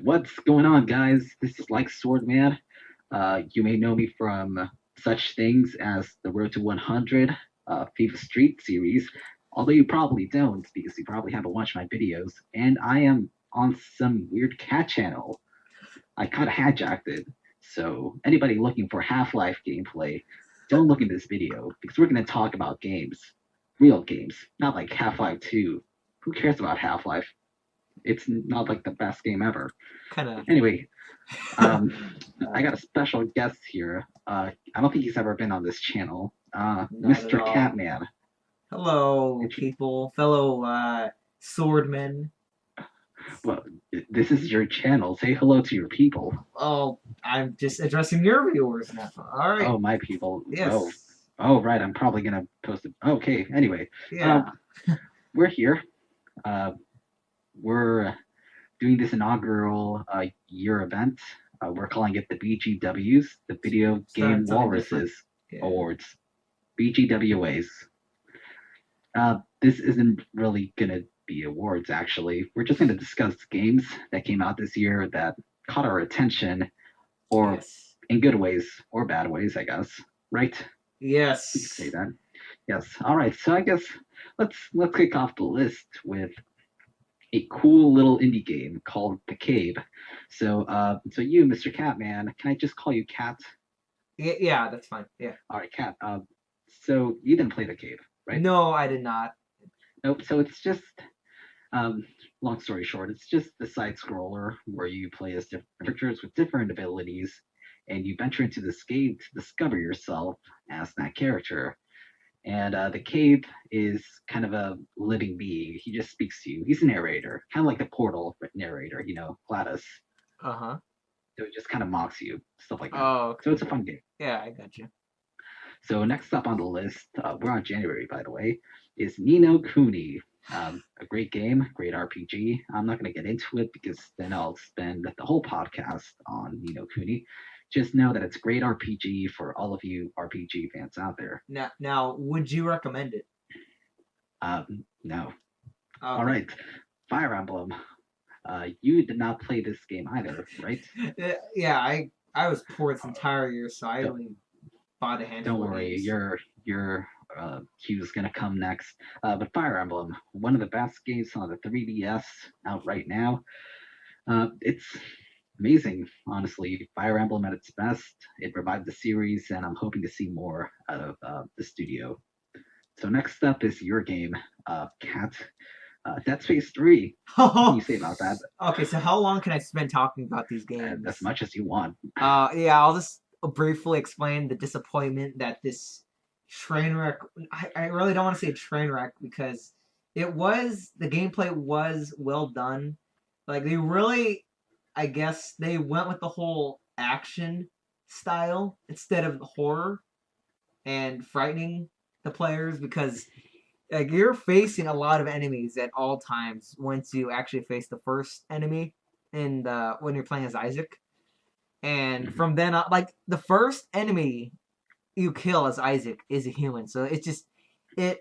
What's going on, guys? This is Swordman. You may know me from such things as the Road to 100, FIFA Street series, although you probably don't because you probably haven't watched my videos. And I am on some weird cat channel. I kind of hijacked it. So anybody looking for Half-Life gameplay, don't look in this video because we're going to talk about games, real games, not like Half-Life 2. Who cares about Half-Life? It's not like the best game ever. Kind of. Anyway, um, I got a special guest here. I don't think he's ever been on this channel. Mr. Catman. Hello, people, fellow swordmen. Well, this is your channel. Say hello to your people. Oh, I'm just addressing your viewers now. All right. Oh, my people. Yes. Oh, right. I'm probably gonna post it. Okay. Anyway, Yeah. we're here. We're doing this inaugural year event. We're calling it the BGWs, the Video Game Walruses Awards, BGWAs. This isn't really gonna be awards. Actually, we're just gonna discuss games that came out this year that caught our attention, or in good ways or bad ways, I guess. Right? Yes. We could say that. Yes. All right. So I guess let's kick off the list with a cool little indie game called The Cave. So, you, Mr. Catman, can I just call you Cat? Yeah, that's fine. Yeah. All right, Cat. So you didn't play The Cave, right? No, I did not. Nope. So it's just, long story short, it's just the side scroller where you play as different characters with different abilities, and you venture into this cave to discover yourself as that character. And the cave is kind of a living being. He just speaks to you. He's a narrator, kind of like the Portal narrator, Gladys. Uh-huh. So it just kind of mocks you, stuff like that. Oh, okay. So it's a fun game. Yeah, I got you. So next up on the list, we're on January, by the way, is Ni no Kuni. A great game, great RPG. I'm not going to get into it because then I'll spend the whole podcast on Ni no Kuni. Just know that it's a great RPG for all of you RPG fans out there. Now, would you recommend it? No. Okay. All right. Fire Emblem. You did not play this game either, right? Yeah, I was poor this entire year, so I only bought a handful. Don't worry, your cue is gonna come next. But Fire Emblem, one of the best games on the 3DS out right now. It's amazing, honestly. Fire Emblem at its best. It revived the series, and I'm hoping to see more out of the studio. So next up is your game, Cat. Dead Space 3. What can you say about that? Okay, so how long can I spend talking about these games? As much as you want. Yeah, I'll just briefly explain the disappointment that this train wreck. I really don't want to say train wreck because the gameplay was well done. Like they really, I guess they went with the whole action style instead of horror and frightening the players because like you're facing a lot of enemies at all times once you actually face the first enemy in when you're playing as Isaac. And from then on, like the first enemy you kill as Isaac is a human, so it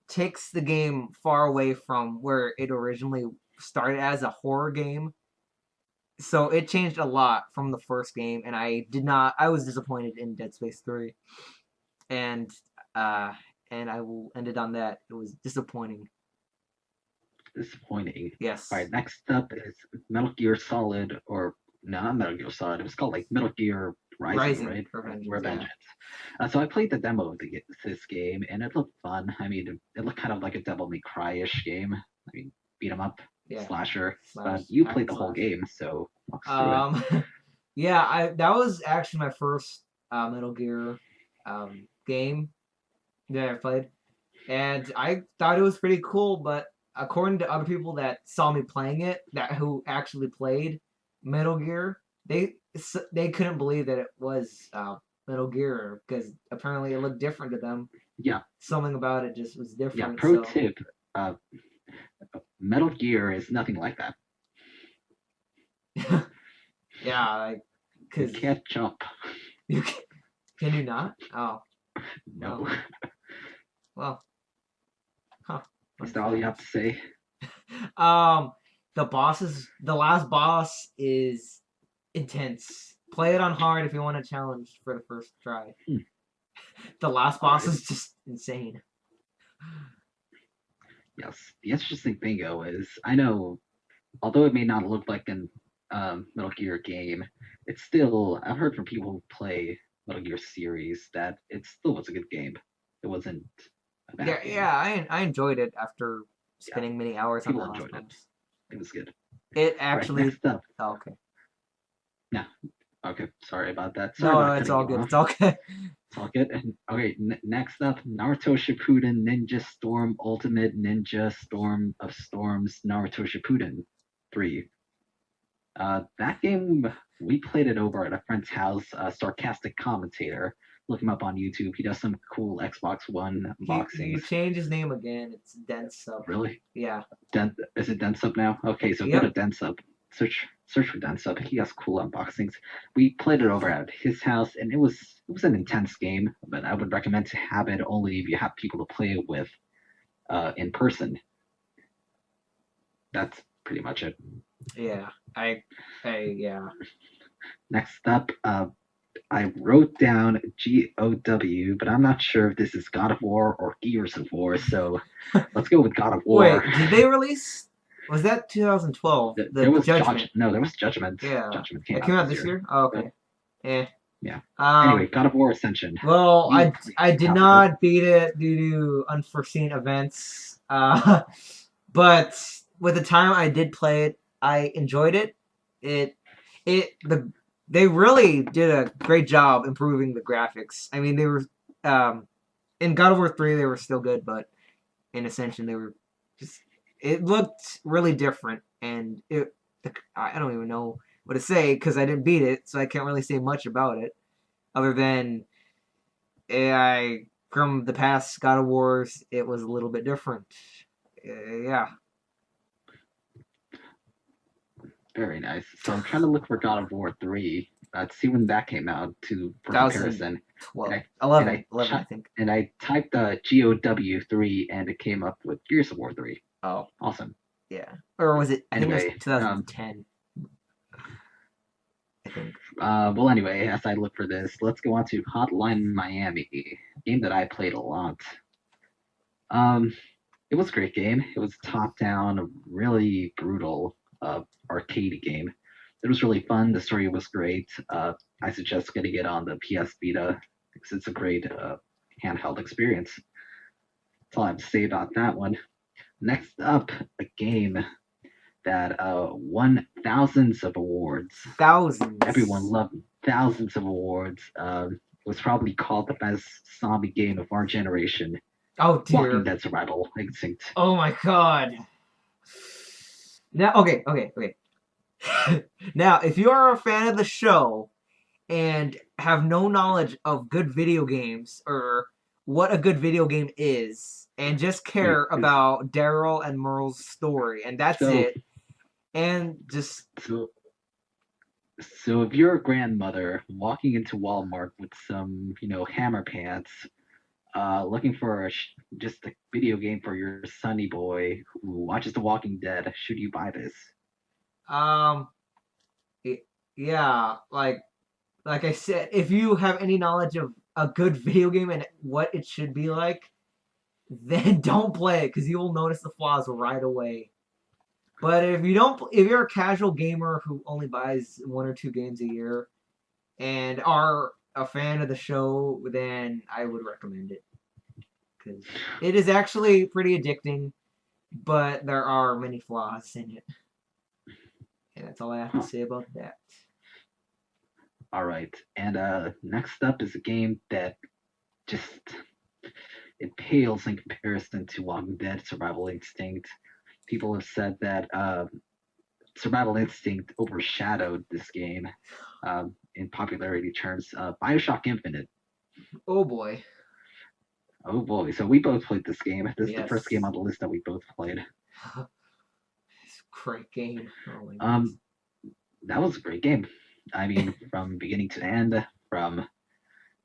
takes the game far away from where it originally started as a horror game. So it changed a lot from the first game, and I was disappointed in Dead Space 3. And I will end it on that. It was disappointing. Disappointing. Yes. All right, next up is Metal Gear Solid, or no, not Metal Gear Solid. It was called like Metal Gear Rising, right? Revengeance. Yeah. So I played the demo of this game, and it looked fun. I mean, it looked kind of like a Devil May Cry-ish game. I mean, beat 'em up, slasher. But you played the whole game, so walk us through it. Yeah, that was actually my first Metal Gear game that I played, and I thought it was pretty cool. But according to other people that saw me playing it, who actually played Metal Gear, they couldn't believe that it was Metal Gear because apparently it looked different to them. Yeah, something about it just was different. Yeah, pro tip: Metal Gear is nothing like that. Yeah, like you can't jump. Can you not? Oh, no. Well, huh? Is that all you have to say? the last boss is intense. Play it on hard if you want a challenge for the first try. Hmm. The last All boss right. is just insane. Yes. The interesting thing though is I know, although it may not look like an Metal Gear game, it's still I've heard from people who play Metal Gear series that it still was a good game. It wasn't a Yeah, bad game. yeah, I enjoyed it after Yeah, spending many hours on people that last enjoyed it. boss. It was good. It All right, actually. next up. Oh, okay. No, okay, sorry about that. Sorry No, about it's cutting all you good. off. It's all good. It's all good. And okay, next up, Naruto Shippuden Ninja Storm Ultimate Ninja Storm of Storms Naruto Shippuden 3. That game, we played it over at a friend's house, Sarcastic Commentator. Look him up on YouTube. He does some cool Xbox One He unboxings. changed his name again. It's Dense Sub. Really? Yeah. Is it Densub now? Okay, so go to Yep. Densub. Search for Densub. He has cool unboxings. We played it over at his house, and it was an intense game. But I would recommend to have it only if you have people to play it with in person. That's pretty much it. Yeah. Yeah. Next up, I wrote down GOW, but I'm not sure if this is God of War or Gears of War. So let's go with God of War. Wait, did they release? Was that 2012? There was Judgment. No, there was Judgment. Yeah. Judgment came It out came out this this year. year? Oh, But okay. Eh. yeah. Anyway, Um, God of War Ascension. well, You I did how was it? not beat it due to unforeseen events. But with the time I did play it, I enjoyed it. It they really did a great job improving the graphics. I mean, they were in God of War 3 they were still good, but in Ascension they were just it looked really different, and I don't even know what to say because I didn't beat it, so I can't really say much about it other than I from the past God of Wars it was a little bit different. Yeah. Very nice. So I'm trying to look for God of War 3. To see when that came out for comparison. 2012. And 11, I think. I typed GOW3 and it came up with Gears of War 3. Oh, Awesome. yeah. Or was it? I think it was Anyway, 2010. I think. well, anyway, as I look for this, let's go on to Hotline Miami, a game that I played a lot. Um, it was a great game. It was top down, really brutal arcade game. It was really fun. The story was great. I suggest getting it on the PS Vita because it's a great handheld experience. That's all I have to say about that one. Next up, a game that won thousands of awards. Thousands. Everyone loved thousands of awards. Was probably called the best zombie game of our generation. Oh dear. Walking Dead Survival Instinct. Oh my god. Now, okay. Now, if you are a fan of the show and have no knowledge of good video games or what a good video game is, and just care about Daryl and Merle's story, and that's it, and just so if you're a grandmother walking into Walmart with some hammer pants, looking for just a video game for your sonny boy who watches The Walking Dead, should you buy this? Yeah, like I said, if you have any knowledge of a good video game and what it should be like, then don't play it because you will notice the flaws right away. But if you're a casual gamer who only buys 1 or 2 games a year and are a fan of the show, then I would recommend it because it is actually pretty addicting, but there are many flaws in it. And that's all I have to say about that. All right, and next up is a game that just it pales in comparison to Walking Dead Survival Instinct. People have said that Survival Instinct overshadowed this game in popularity terms. Bioshock Infinite. Oh boy. Oh boy. So we both played this game. This is Yes. the first game on the list that we both played. It's a great game. Oh my goodness. That was a great game. I mean, from beginning to end, from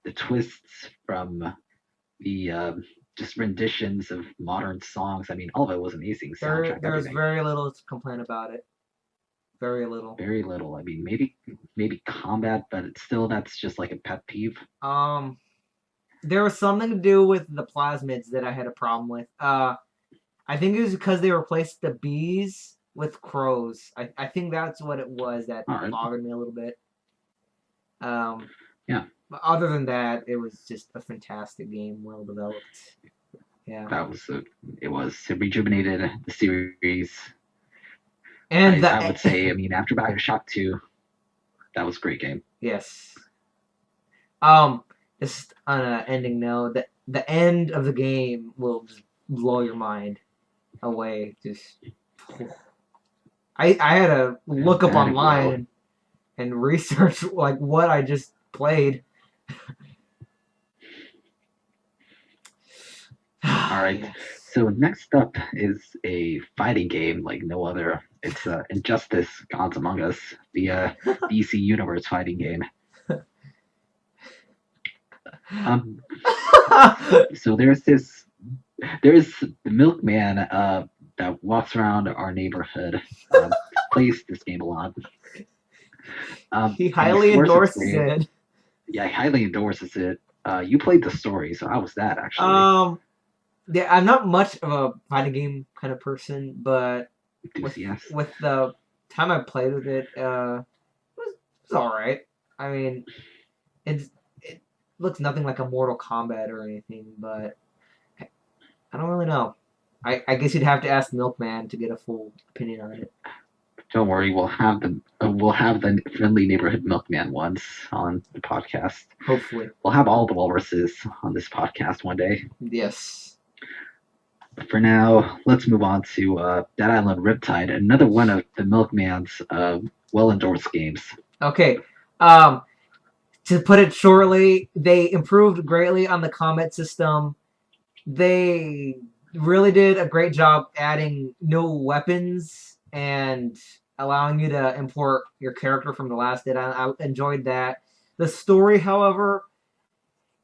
the twists, from the just renditions of modern songs. I mean, all of it was amazing. Soundtrack, There's everything. very little to complain about it. Very little. Very little. I mean, maybe combat, but it's still that's just like a pet peeve. There was something to do with the plasmids that I had a problem with. I think it was because they replaced the bees with crows. I think that's what it was that All right. bothered me a little bit. Yeah. But other than that, it was just a fantastic game, well developed. Yeah. It rejuvenated the series. And I would say, I mean, after Bioshock 2, that was a great game. Yes. Just on an ending note, the end of the game will just blow your mind away. Just, I had to look up online and research like what I just played. All right. Yes. So next up is a fighting game like no other. It's Injustice: Gods Among Us, the DC Universe fighting game. So there's the milkman that walks around our neighborhood, plays this game a lot. He highly endorses it. Yeah, he highly endorses it. You played the story, so how was that actually? Yeah, I'm not much of a fighting game kind of person, but with the time I played with it, it was all right. I mean, it looks nothing like a Mortal Kombat or anything, but I don't really know. I guess you'd have to ask Milkman to get a full opinion on it. Don't worry, we'll have the friendly neighborhood milkman once on the podcast. Hopefully, we'll have all the walruses on this podcast one day. Yes. But for now, let's move on to Dead Island Riptide, another one of the Milkman's well-endorsed games. Okay. To put it shortly, they improved greatly on the combat system. They really did a great job adding new weapons and allowing you to import your character from the last Dead Island. I enjoyed that. The story, however,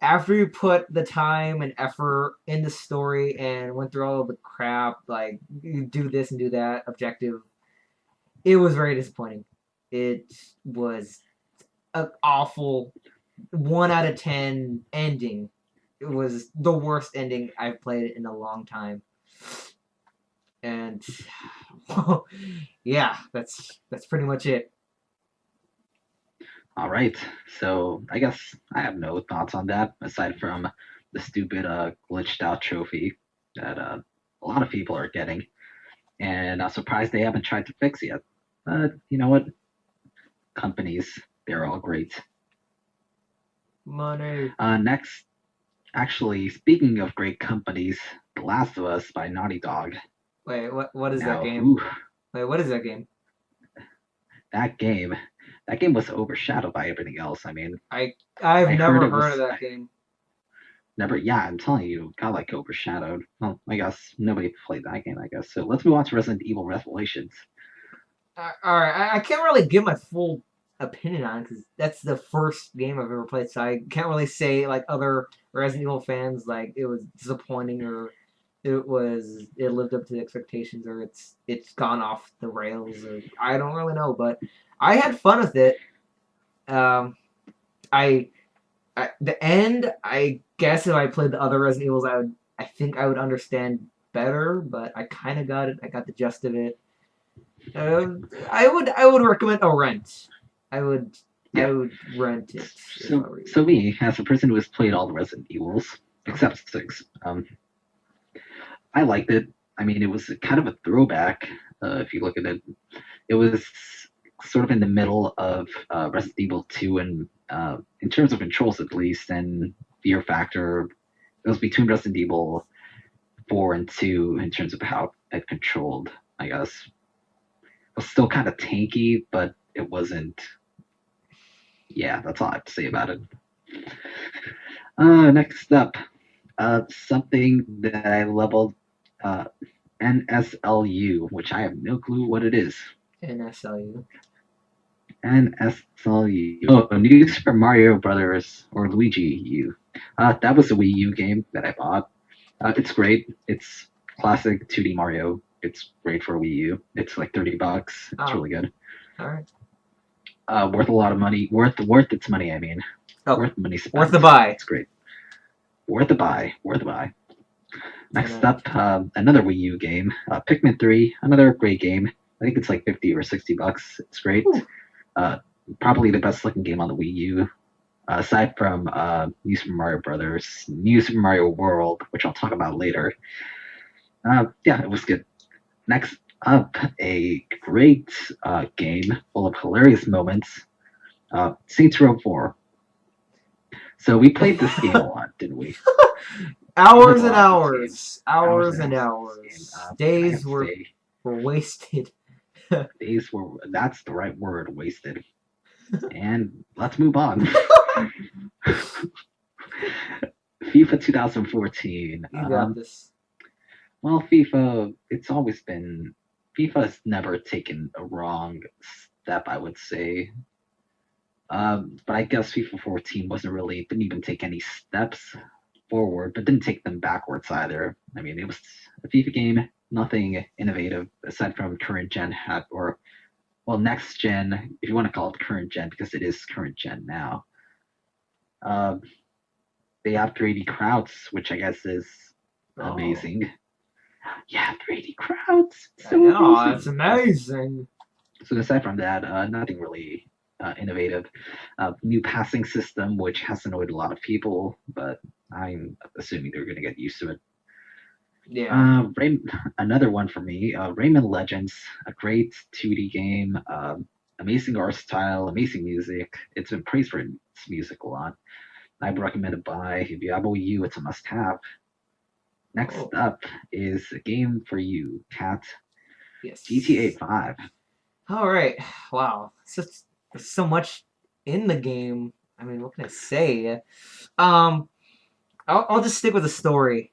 after you put the time and effort in the story and went through all of the crap, like you do this and do that objective, it was very disappointing. It was an awful 1 out of 10 ending. It was the worst ending I've played in a long time. And yeah, that's pretty much it. All right, so I guess I have no thoughts on that aside from the stupid glitched out trophy that a lot of people are getting, and I'm surprised they haven't tried to fix yet. But you know what? Companies, they're all great. Money. Next, actually, speaking of great companies, The Last of Us by Naughty Dog. Wait, what is that game? Wait, what is that game? That game was overshadowed by everything else. I mean, I've never heard of that game. Never, yeah, I'm telling you, got like overshadowed. Well, I guess nobody played that game, I guess. So let's move on to Resident Evil Revelations. All right, I can't really give my full opinion on it because that's the first game I've ever played, so I can't really say like other Resident Evil fans like it was disappointing or it lived up to the expectations or it's gone off the rails or I don't really know, but I had fun with it. The end, I guess if I played the other Resident Evils, I think I would understand better, but I kind of got it. I got the gist of it. I would recommend a rent. I would rent it. So me, as a person who has played all the Resident Evils except 6, I liked it. I mean, it was kind of a throwback. If you look at it, it was sort of in the middle of Resident Evil 2 and in terms of controls at least, and fear factor. It was between Resident Evil 4 and 2 in terms of how it controlled, I guess. It was still kind of tanky, but it wasn't. Yeah, that's all I have to say about it. Next up, something that I leveled, NSLU, which I have no clue what it is. NSLU. NSLU. Oh, New Super Mario Brothers or Luigi U. That was a Wii U game that I bought. It's great. It's classic 2D Mario. It's great for Wii U. It's like $30. It's Oh, really good. all right. Worth a lot of money. Worth its money. I mean, Oh, worth money worth spent. the buy. It's great. Worth a buy. Worth a buy. Next Gonna. up, another Wii U game, Pikmin 3. Another great game. I think it's like 50 or $60. It's great. Whew. Uh, Probably the best looking game on the Wii U. Aside from New Super Mario Brothers, New Super Mario World, which I'll talk about later. Yeah, it was good. Next up, a great game full of hilarious moments, Saints Row 4. So we played this game a lot, didn't we? We played a Hours and lot of this game. hours, hours and Hours of this game. hours. I have Days to were say, wasted. days were, that's the right word, wasted. And let's move on. FIFA 2014. You got this. Well, FIFA, it's always been, FIFA has never taken a wrong step, I would say. But I guess FIFA 14 wasn't really, didn't even take any steps forward, but didn't take them backwards either. I mean, it was a FIFA game, nothing innovative aside from current gen or well, next gen, if you want to call it current gen, because it is current gen now. Uh, they have 3D crowds, which I guess is Oh, amazing. Yeah, 3D crowds, I so know. amazing. That's amazing. So aside from that, nothing really innovative. New passing system, which has annoyed a lot of people, but I'm assuming they're going to get used to it. Yeah. Another one for me, Rayman Legends, a great 2D game, amazing art style, amazing music. It's been praised for its music a lot. I would recommend it buy. If you have a Wii U, it's a must-have. Next Oh, up is a game for you, Cat. GTA yes. 5. All right. Wow. There's so much in the game. I mean, what can I say? Um, I'll just stick with the story.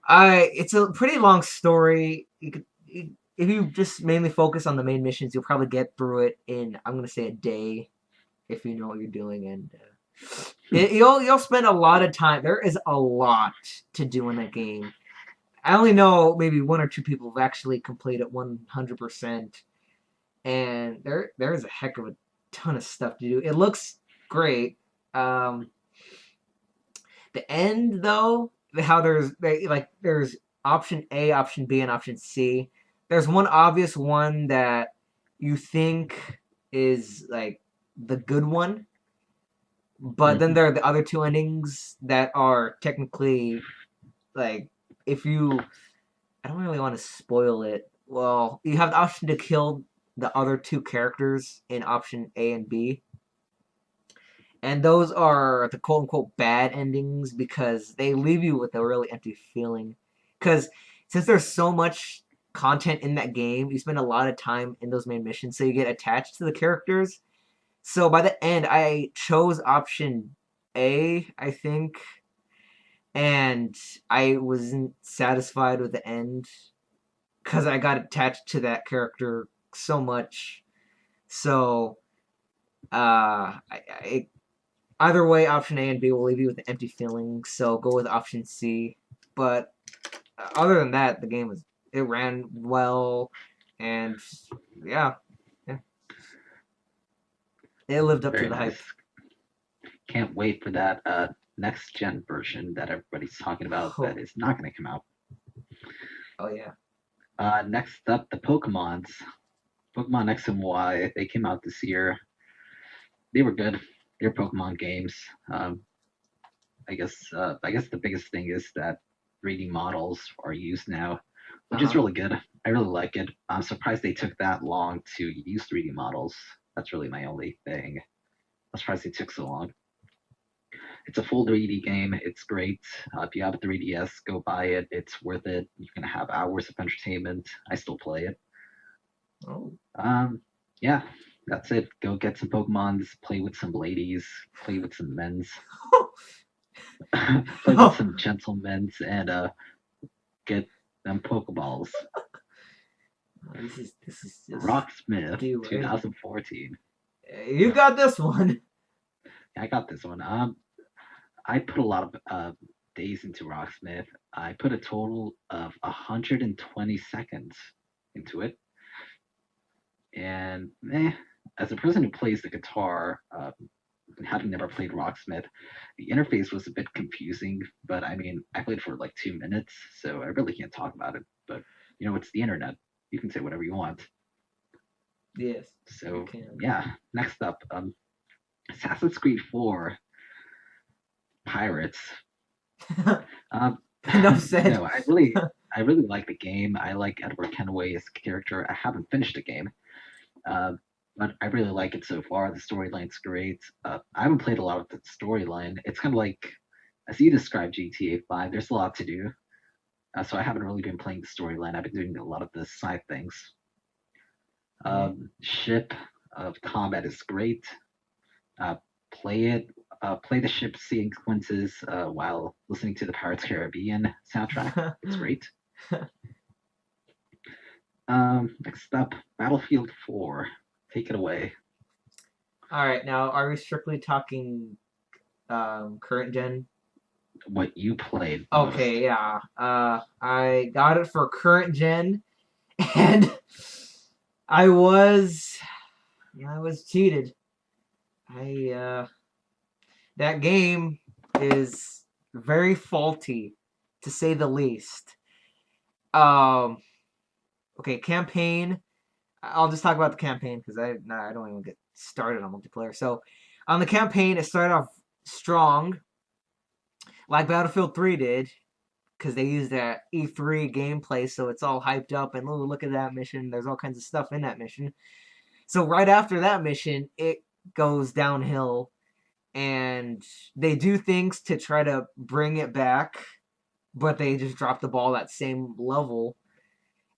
It's a pretty long story. If you just mainly focus on the main missions, you'll probably get through it in, I'm gonna say, a day if you know what you're doing, and you'll spend a lot of time. There is a lot to do in that game. I only know maybe one or two people who've actually completed 100%, and there is a heck of a ton of stuff to do. It looks great. Um, the end though, how there's option A, option B, and option C. There's one obvious one that you think is like the good one, but then Mhm. there are the other two endings that are technically like if you I don't really want to spoil it. Well, you have the option to kill the other two characters in option A and B. And those are the quote unquote bad endings because they leave you with a really empty feeling. Because since there's so much content in that game, you spend a lot of time in those main missions, so you get attached to the characters. So by the end, I chose option A, I think, and I wasn't satisfied with the end because I got attached to that character so much. So, either way, option A and B will leave you with an empty feeling. So go with option C. But other than that, the game was it ran well, and yeah, yeah, it lived up to Very the hype. nice. Can't wait for that next gen version that everybody's talking about that Oh, is not going to come out. oh yeah. Next up, the Pokemon's. Pokemon X and Y. They came out this year. They were good. They're Pokemon games. Um, I guess the biggest thing is that 3D models are used now, Uh which is huh. really good. I really like it. I'm surprised they took that long to use 3D models. That's really my only thing. I'm surprised they took so long. It's a full 3D game. It's great. If you have a 3DS, go buy it. It's worth it. You're gonna have hours of entertainment. I still play it. Oh. Um, yeah, that's it. Go get some Pokemons. Play with some ladies. Play with some men's. Play with some gentlemen's and get them Pokeballs. This is just Rocksmith do right. 2014. You got this one. I got this one. I put a lot of days into Rocksmith. I put a total of 120 seconds into it, and as a person who plays the guitar, having never played Rocksmith, the interface was a bit confusing. But I mean, I played for like 2 minutes, so I really can't talk about it. But it's the internet. You can say whatever you want. Yes, you So can. yeah, next up, Assassin's Creed 4 Pirates. Um, Enough said. no, I really like the game. I like Edward Kenway's character. I haven't finished the game, uh, but I really like it so far. The storyline's great. I haven't played a lot of the storyline. It's kind of like, as you described GTA 5, there's a lot to do. So I haven't really been playing the storyline. I've been doing a lot of the side things. Ship combat is great. Uh, play it. Play the ship sequences while listening to the Pirates Caribbean soundtrack. It's great. Next up, Battlefield 4. Take it away. All right, now are we strictly talking current gen? What you played most. Okay, yeah. I got it for current gen, and I was cheated. That game is very faulty, to say the least. Okay, campaign. I'll just talk about the campaign because I don't even get started on multiplayer. So, on the campaign, it started off strong, like Battlefield 3 did, because they used that E3 gameplay, so it's all hyped up and look at that mission. There's all kinds of stuff in that mission. So right after that mission, it goes downhill, and they do things to try to bring it back, but they just drop the ball that same level.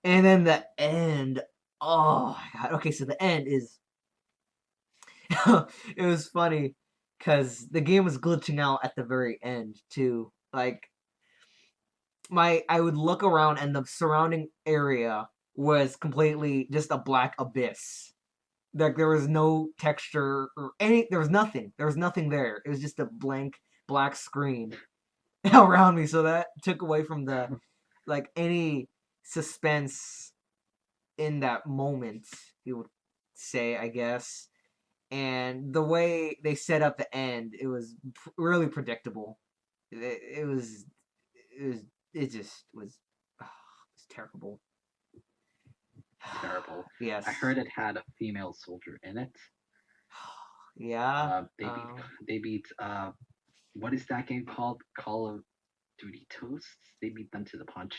And then the end, oh my god. Okay, so the end is it was funny because the game was glitching out at the very end too. Like I would look around and the surrounding area was completely just a black abyss. Like there was no texture or any. There was nothing. There was nothing there. It was just a blank black screen around me. So that took away from the like any suspense in that moment. You would say, I guess. And the way they set up the end, it was really predictable. It was, it was, it just was, oh, it was terrible. Terrible. Yes. I heard it had a female soldier in it. Yeah. They beat what is that game called? Call of Duty Toasts. They beat them to the punch.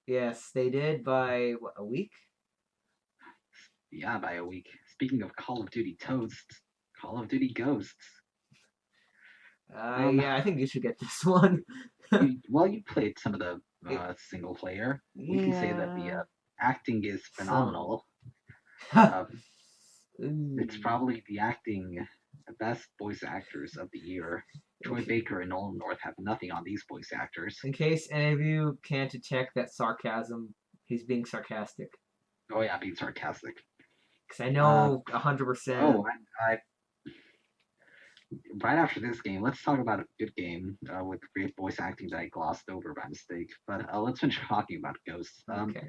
Yes, they did by what, a week? Yeah, by a week. Speaking of Call of Duty Toasts, Call of Duty Ghosts. Yeah, I think you should get this one. You played some of the single player. We can say that the Yeah. acting is phenomenal. It's probably the best voice actors of the year. Troy Baker and Nolan North have nothing on these voice actors. In case any of you can't detect that sarcasm, he's being sarcastic. Oh yeah, being sarcastic. Because I know 100%. Oh, I right after this game, let's talk about a good game with great voice acting that I glossed over by mistake. But let's finish talking about Ghosts. Okay.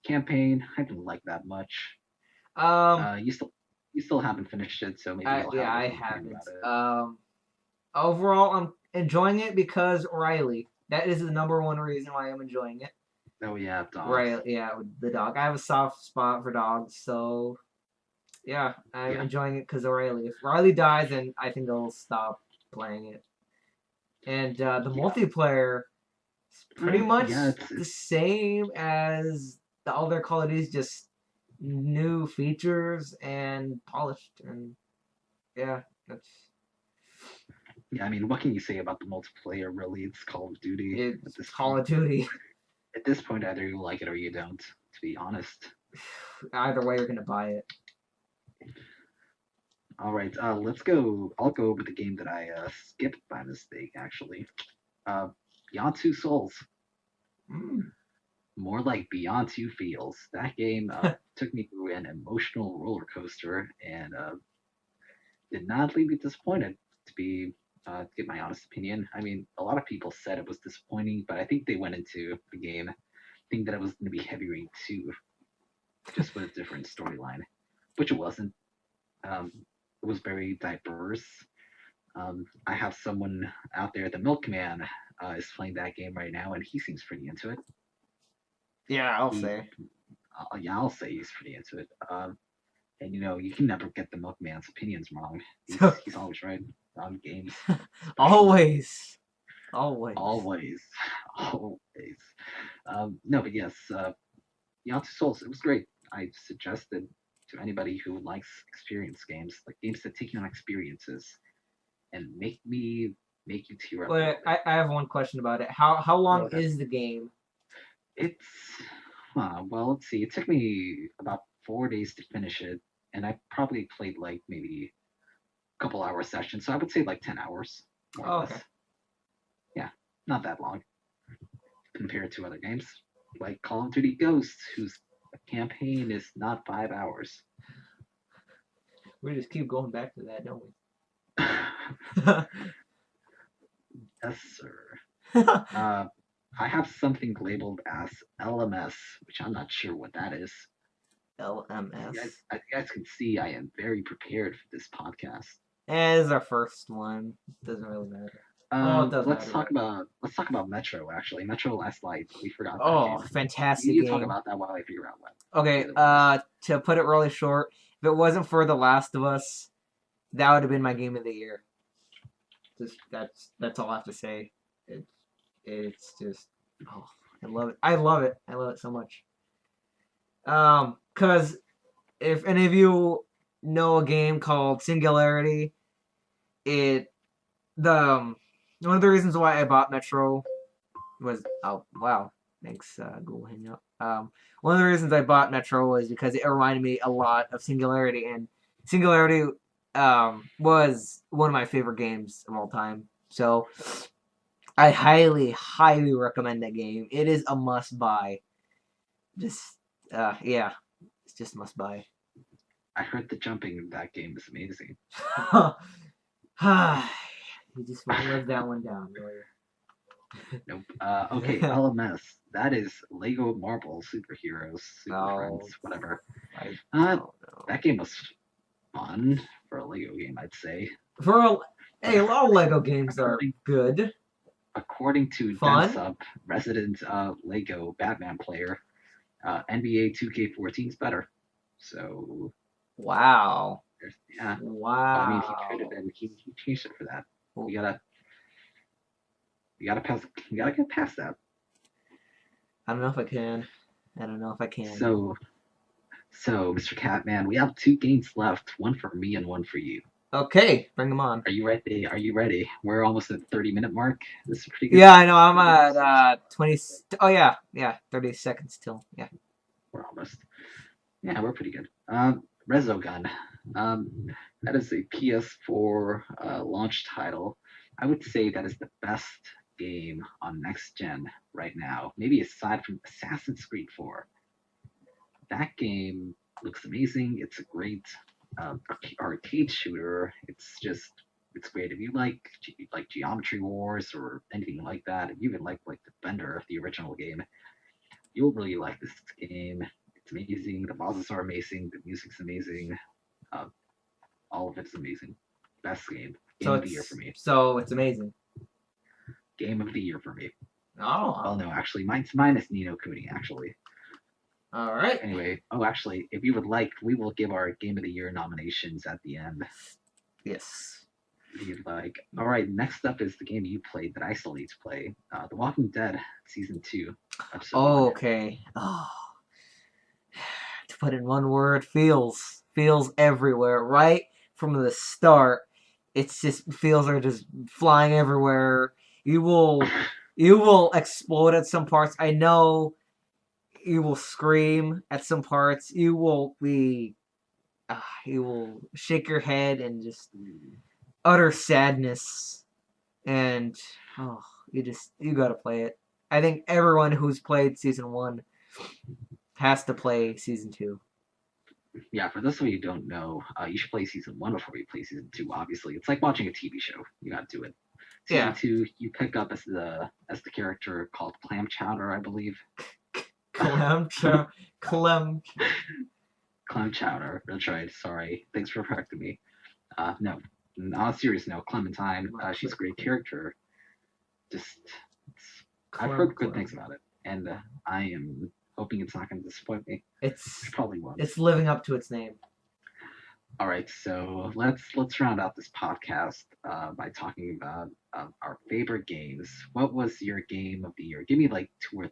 Campaign, I didn't like that much. You still haven't finished it, so maybe you'll have a I different opinion haven't. about it. Overall, I'm enjoying it because Riley. That is the number one reason why I'm enjoying it. Oh yeah, dogs. Riley, yeah, with the dog. I have a soft spot for dogs, so yeah, I'm enjoying it because of Riley. If Riley dies, then I think I'll stop playing it. And the multiplayer is pretty much the same as the other Call of Duty, just new features and polished. And yeah, that's. Yeah, I mean, what can you say about the multiplayer? Really, it's Call of Duty. It's Call of Duty. At this point, either you like it or you don't. To be honest. Either way, you're gonna buy it. All right, let's go. I'll go over the game that I skipped by mistake. Actually, Beyond Two Souls. More like Beyond Two Feels. That game took me through an emotional roller coaster and did not leave me disappointed. To be give my honest opinion. I mean, a lot of people said it was disappointing, but I think they went into the game thinking that it was going to be Heavy Rain 2, just with a different storyline, which it wasn't. It was very diverse. I have someone out there, the Milkman, is playing that game right now, and he seems pretty into it. Yeah, I'll He, say. yeah, I'll say he's pretty into it. And you can never get the Milkman's opinions wrong. He's always right on games, especially Always. Always. always, always. No, but yes, Beyond Two Souls, it was great. I suggested to anybody who likes experience games, like games that take you on experiences and make you tear up a Wait, little bit. I have one question about it. How Go long ahead. is the game? It's well, let's see. It took me about 4 days to finish it, and I probably played like maybe a couple hour sessions. So I would say like 10 hours, more or Oh, less. okay. Yeah, not that long compared to other games like Call of Duty Ghosts, whose campaign is not 5 hours. We just keep going back to that, don't Yes, sir. Uh, I have something labeled as LMS, which I'm not sure what that is. LMS. As you guys can see, I am very prepared for this podcast. This is our first one. Doesn't really matter. Oh, it does Let's matter. Let's talk about Metro. Actually, Metro Last Light. We forgot that Oh, game. fantastic You talk game. about that while I figure out what Okay, it was. to put it really short, if it wasn't for The Last of Us, that would have been my game of the year. Just that's all I have to say. It, it's just oh, I love it. I love it. I love it so much. Cause if any of you know a game called Singularity, it the one of the reasons why I bought Metro was oh wow thanks Google Hangout. One of the reasons I bought Metro was because it reminded me a lot of Singularity, and Singularity was one of my favorite games of all time. So I highly recommend that game. It is a must buy. Just yeah, it's just a must buy. I heard the jumping in that game is amazing. You just want to live that one down, do Nope. Okay, you? LMS. That is Lego Marvel Superheroes, Super Friends, No, whatever. I Uh, don't know. that game was fun for a Lego game, I'd say. For a lot of Lego games are According, good, according to fun. Densub, resident Lego Batman player, NBA 2K14 is better. So Wow, yeah. Well, I mean, he traded wow. and he changed it for that. You gotta you gotta pass you gotta get past that. I don't know if I can. I don't know if I can. So Mr. Catman, we have two games left, one for me and one for you. Okay, bring them on. Are you ready? Are you ready? We're almost at the 30-minute mark. This is pretty good. Yeah, I know. I'm Pretty good. at 20. Oh yeah, 30 seconds till. Yeah. We're almost. Yeah, we're pretty good. Resogun. That is a PS4 launch title. I would say that is the best game on next gen right now. Maybe aside from Assassin's Creed 4. That game looks amazing. It's a great arcade shooter. It's great if you like Geometry Wars or anything like that. If you even like Defender, the original game, you'll really like this game. It's amazing. The bosses are amazing. The music's amazing. Uh, all of it's amazing. Best game. So Game of the year for it's me. so it's amazing. Game of the year for me. Oh, Well, no, actually, mine is Nino Kuni. Actually, all right. anyway. Oh, actually, if you would like, we will give our Game of the Year nominations at the end. Yes. If you'd like. All right. Next up is the game you played that I still need to play. The Walking Dead Season 2, Episode 1. Okay. Oh, to put in one word, feels everywhere. Right from the start, it's just feels are just flying everywhere. You will explode at some parts. I know you will scream at some parts. You will shake your head and just utter sadness. And oh, you gotta play it. I think everyone who's played season 1 has to play season 2. yeah, for those of you who don't know, you should play season one before you play season two. Obviously, it's like watching a TV show. You got to do it. Season Yeah. two, you pick up as the character called Clam Chowder, I believe. Clem. Clem. Clam Chowder. That's right. Sorry. Thanks for correcting me. No, on a serious note, Clementine. She's a great character. Just, I've heard good things about it, and I am hoping it's not going to disappoint me. It probably won't. It's living up to its name. All right, so let's round out this podcast by talking about our favorite games. What was your game of the year? Give me like your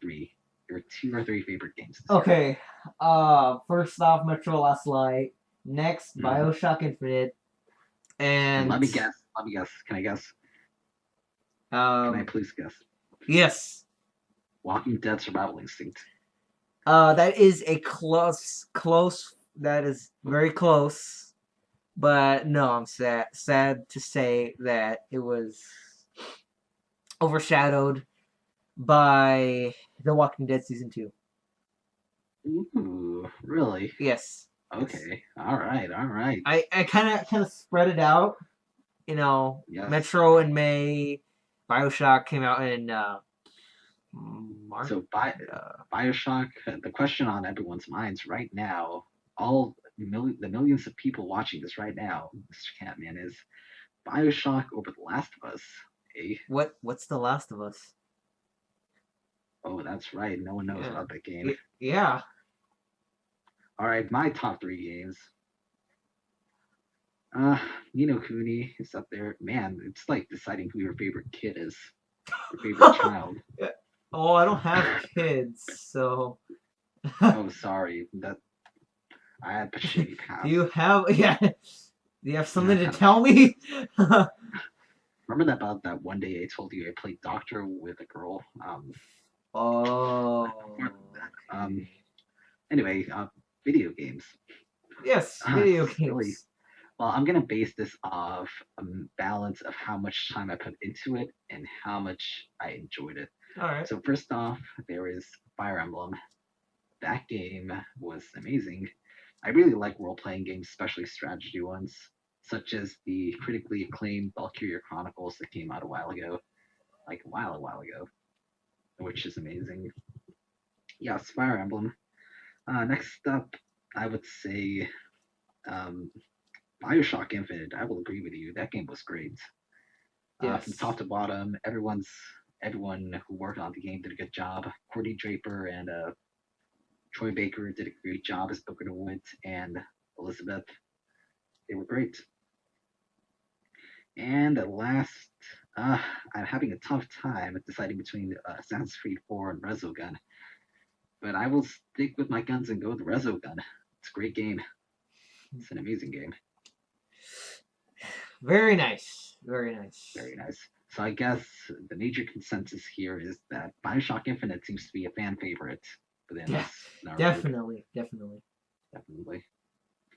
2 or 3 favorite games. Okay. First off, Metro Last Light. Next, Bioshock Infinite. And let me guess. Can I guess? Can I please guess? Yes. Walking Dead Survival Instinct. That is a close. That is very close. But no, I'm sad to say that it was overshadowed by The Walking Dead Season 2. Ooh, really? Yes. Okay. Yes. All right. I kind of spread it out. You know, yes. Metro in May, Bioshock came out in March. So Bioshock, the question on everyone's minds right now, the millions of people watching this right now, Mr. Catman, is Bioshock over The Last of Us. Eh? What's The Last of Us? Oh, that's right. No one knows about that game. Yeah. All right, my top 3 games. Ni no Kuni is up there. Man, it's like deciding who your favorite kid is. Your favorite child. Oh, I don't have kids, so. Oh, sorry. That I had a shitty past. Do you have something to tell me? Remember about that one day I told you I played doctor with a girl? Anyway, video games. Yes, video games. Really, well, I'm gonna base this off a balance of how much time I put into it and how much I enjoyed it. All right. So first off, there is Fire Emblem. That game was amazing. I really like role-playing games, especially strategy ones, such as the critically acclaimed Valkyria Chronicles that came out a while ago, which is amazing. Yes, Fire Emblem. Next up, I would say Bioshock Infinite. I will agree with you. That game was great. Yes. From top to bottom, everyone who worked on the game did a good job. Courtney Draper and Troy Baker did a great job as Booker DeWitt and Elizabeth. They were great. And at last, I'm having a tough time deciding between Assassin's Creed 4 and Resogun. But I will stick with my guns and go with Resogun. It's a great game. It's an amazing game. Very nice. So I guess the major consensus here is that Bioshock Infinite seems to be a fan favorite within us. Definitely.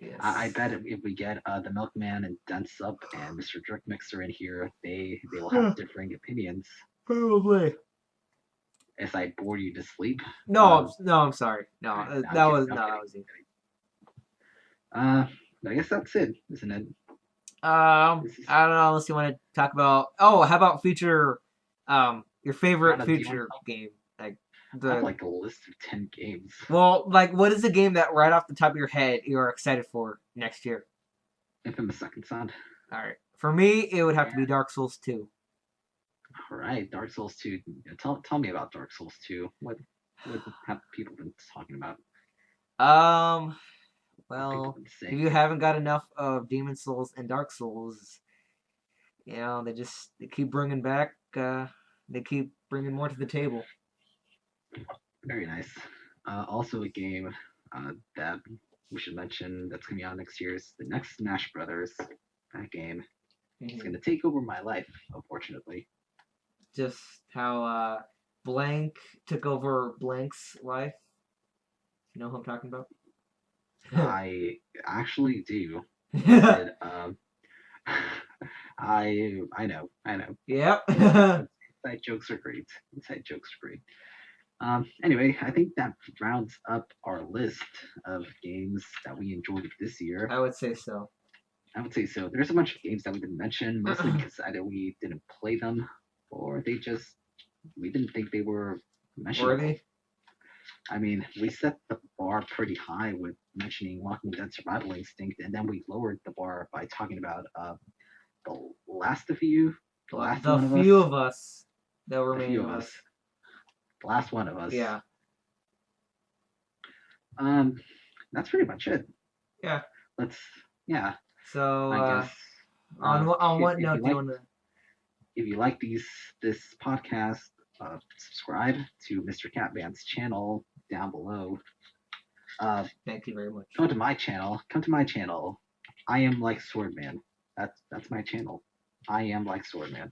Yes. I bet if we get the Milkman and Dense Up and Mr. Jerk Mixer in here, they will have differing opinions. Probably. As I bore you to sleep. No, I'm sorry. No, that was easy. I guess that's it, isn't it? I don't know unless you want to talk about. Oh, how about future? Your favorite future game? I have like a list of 10 games. Well, like, what is a game that right off the top of your head you are excited for next year? Infamous Second Son. All right, for me, it would have to be Dark Souls 2. All right, Dark Souls 2. Tell me about Dark Souls 2. What have people been talking about? Well, if you haven't got enough of Demon Souls and Dark Souls, you know, they keep bringing back, they keep bringing more to the table. Very nice. Also a game that we should mention that's going to be out next year is the next Smash Brothers. That game is going to take over my life, unfortunately. Just how Blank took over Blank's life. You know who I'm talking about? I actually do. I know. Yep. Inside jokes are great. Anyway, I think that rounds up our list of games that we enjoyed this year. I would say so. I would say so. There's a bunch of games that we didn't mention, mostly because either we didn't play them or we didn't think they were mentionable. Worthy? I mean, we set the bar pretty high with mentioning Walking Dead Survival Instinct, and then we lowered the bar by talking about the Last of You, the Last The One of few Us, of us, the the remaining few of of us. us, the Last One of Us. Yeah. Um, that's pretty much it. Yeah. Let's, yeah, So, I guess. on what If note you do you like, want to? if you like this podcast, subscribe to Mr. Catman's channel down below. Thank you very much. Come to my channel. Come to my channel. I am like Swordman. That's my channel. I am like Swordman.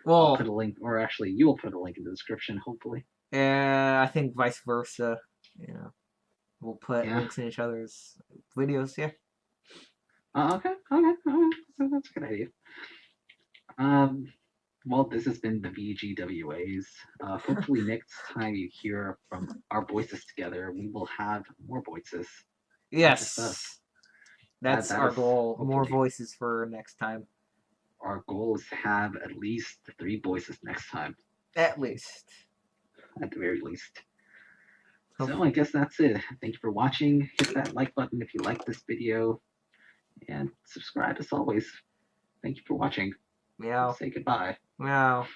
I'll put a Well, link, or actually, you'll put a link in the description, hopefully. I think vice versa. You know, we'll put Yeah. links in each other's videos. Yeah. Okay. That's a good idea. Well, this has been the VGWAs. Hopefully, next time you hear from our voices together, we will have more voices. Not just us. Yes. That's That our is goal. More hopefully voices for next time. our goal is to have at least 3 voices next time, At least. at the very least. So I guess that's it. Thank you for watching. Hit that like button if you like this video, and subscribe as always. Thank you for watching. Meow. Say goodbye. Meow.